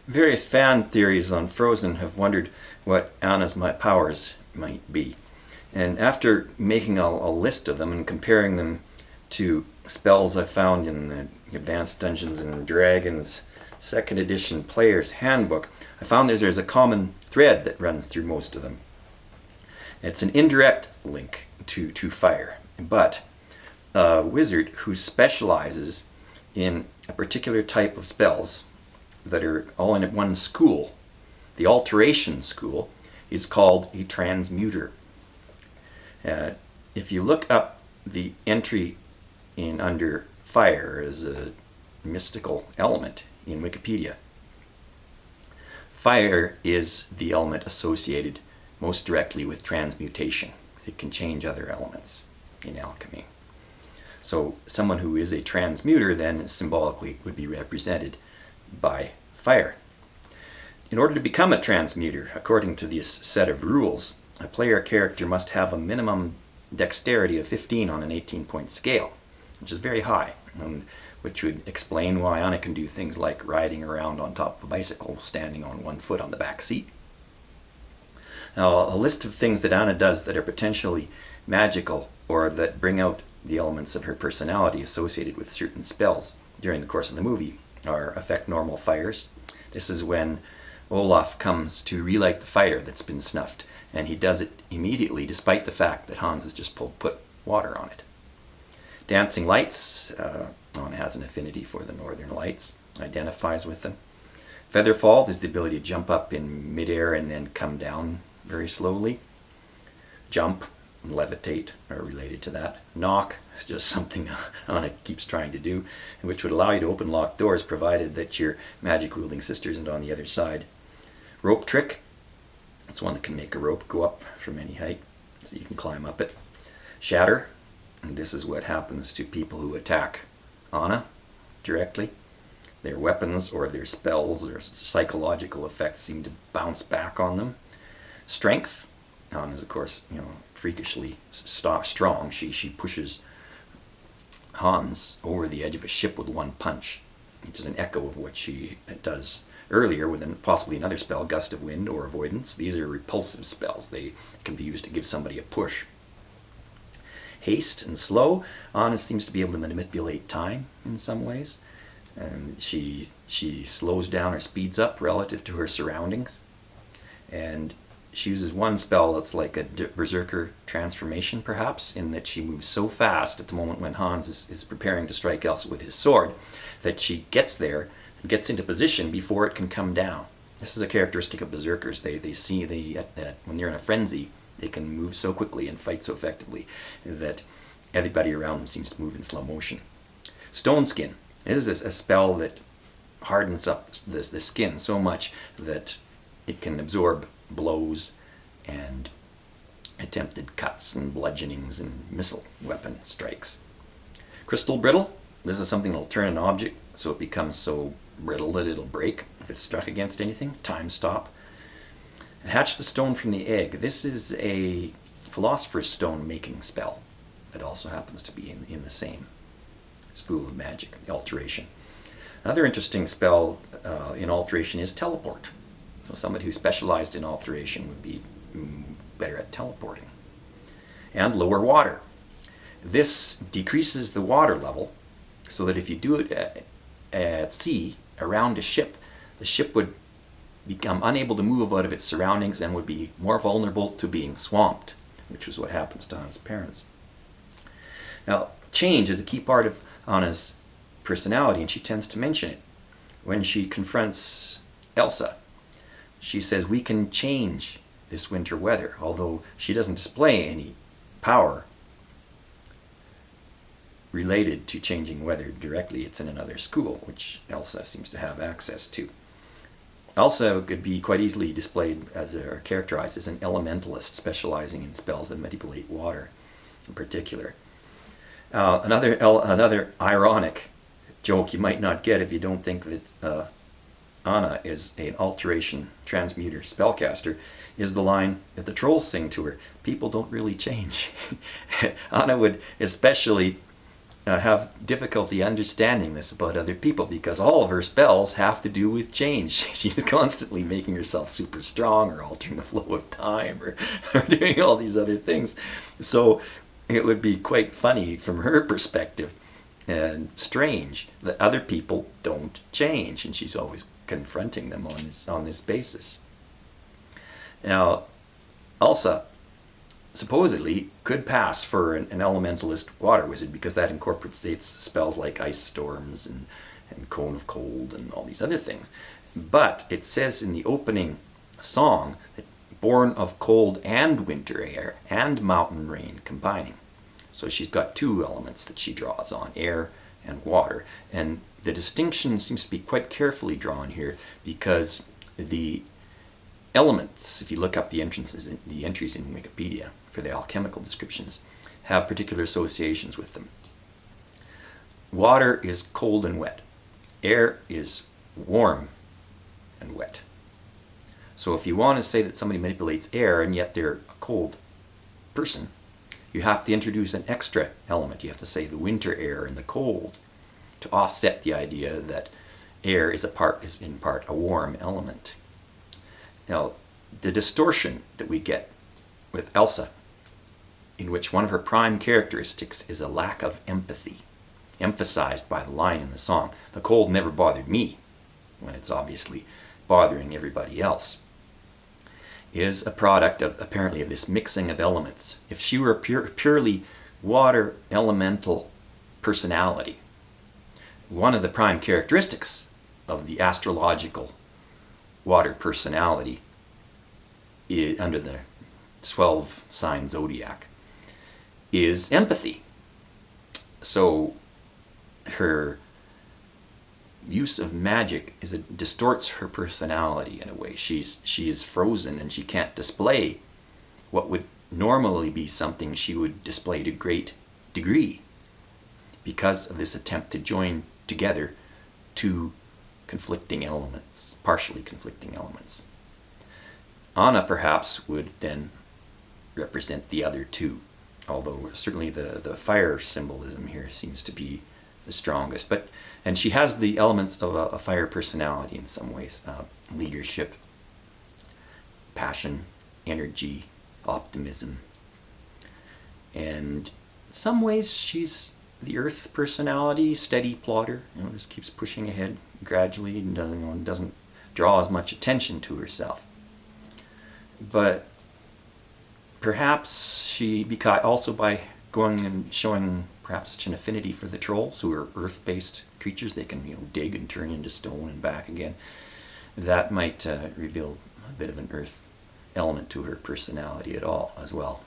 Various fan theories on Frozen have wondered what Anna's powers might be. And after making a list of them and comparing them to spells I found in the Advanced Dungeons and Dragons 2nd edition Player's Handbook, I found there's a common thread that runs through most of them. It's an indirect link to fire, but a wizard who specializes in a particular type of spells that are all in one school, the Alteration school, is called a Transmuter. If you look up the entry in under fire as a mystical element in Wikipedia, fire is the element associated most directly with transmutation. It can change other elements in alchemy. So someone who is a transmuter then symbolically would be represented by fire. In order to become a transmuter, according to this set of rules, a player character must have a minimum dexterity of 15 on an 18-point scale, which is very high, and which would explain why Anna can do things like riding around on top of a bicycle, standing on one foot on the back seat. Now, a list of things that Anna does that are potentially magical or that bring out the elements of her personality associated with certain spells during the course of the movie are affect normal fires. This is when Olaf comes to relight the fire that's been snuffed, and he does it immediately despite the fact that Hans has just put water on it. Dancing lights, Anna has an affinity for the northern lights, identifies with them. Featherfall is the ability to jump up in midair and then come down very slowly. Jump and levitate are related to that. Knock is just something Anna keeps trying to do, which would allow you to open locked doors provided that your magic-wielding sister isn't on the other side. Rope trick, it's one that can make a rope go up from any height, so you can climb up it. Shatter, and this is what happens to people who attack Anna directly. Their weapons or their spells or psychological effects seem to bounce back on them. Strength, Anna is of course, freakishly strong. She pushes Hans over the edge of a ship with one punch, which is an echo of what she does earlier with possibly another spell, Gust of Wind or Avoidance. These are repulsive spells. They can be used to give somebody a push. Haste and slow, Anna seems to be able to manipulate time in some ways. And she slows down or speeds up relative to her surroundings. And she uses one spell that's like a berserker transformation, perhaps, in that she moves so fast at the moment when Hans is preparing to strike Elsa with his sword that she gets there and gets into position before it can come down. This is a characteristic of berserkers. They when they're in a frenzy, they can move so quickly and fight so effectively that everybody around them seems to move in slow motion. Stone Skin. This is a spell that hardens up the skin so much that it can absorb blows and attempted cuts and bludgeonings and missile weapon strikes. Crystal Brittle. This is something that will turn an object so it becomes so brittle that it'll break if it's struck against anything. Time stop. Hatch the Stone from the Egg. This is a Philosopher's Stone making spell that also happens to be in the same school of magic, the Alteration. Another interesting spell in Alteration is Teleport. So somebody who specialized in Alteration would be better at teleporting. And Lower Water. This decreases the water level so that if you do it at sea around a ship, the ship would become unable to move out of its surroundings and would be more vulnerable to being swamped, which is what happens to Anna's parents. Now, change is a key part of Anna's personality, and she tends to mention it. When she confronts Elsa, she says, "We can change this winter weather," although she doesn't display any power related to changing weather directly. It's in another school, which Elsa seems to have access to. Elsa could be quite easily displayed or characterized as an elementalist specializing in spells that manipulate water in particular. Another ironic joke you might not get if you don't think that Anna is an Alteration Transmuter spellcaster is the line that the trolls sing to her: "People don't really change." Anna would especially have difficulty understanding this about other people, because all of her spells have to do with change. She's constantly making herself super strong, or altering the flow of time, or doing all these other things. So it would be quite funny from her perspective, and strange that other people don't change, and she's always confronting them on this basis. Now, Elsa supposedly could pass for an elementalist water wizard, because that incorporates spells like ice storms and cone of cold and all these other things. But it says in the opening song that born of cold and winter air and mountain rain combining. So she's got two elements that she draws on, air and water. And the distinction seems to be quite carefully drawn here, because the elements, if you look up the entries in Wikipedia for the alchemical descriptions, have particular associations with them. Water is cold and wet. Air is warm and wet. So if you want to say that somebody manipulates air and yet they're a cold person, you have to introduce an extra element. You have to say the winter air and the cold, to offset the idea that air is in part a warm element. Now, the distortion that we get with Elsa, in which one of her prime characteristics is a lack of empathy, emphasized by the line in the song, "The cold never bothered me," when it's obviously bothering everybody else, is a product of, apparently, of this mixing of elements. If she were a purely water elemental personality, one of the prime characteristics of the astrological water personality under the 12 sign zodiac is empathy. So her use of magic distorts her personality in a way. She is frozen, and she can't display what would normally be something she would display to great degree, because of this attempt to join together two conflicting elements, partially conflicting elements. Anna perhaps would then represent the other two, although certainly the fire symbolism here seems to be the strongest. And she has the elements of a fire personality in some ways: leadership, passion, energy, optimism. And in some ways she's the earth personality, steady plodder, just keeps pushing ahead gradually, and doesn't draw as much attention to herself. But perhaps she, also by going and showing perhaps such an affinity for the trolls, who are earth-based creatures, they can dig and turn into stone and back again, that might reveal a bit of an earth element to her personality as well.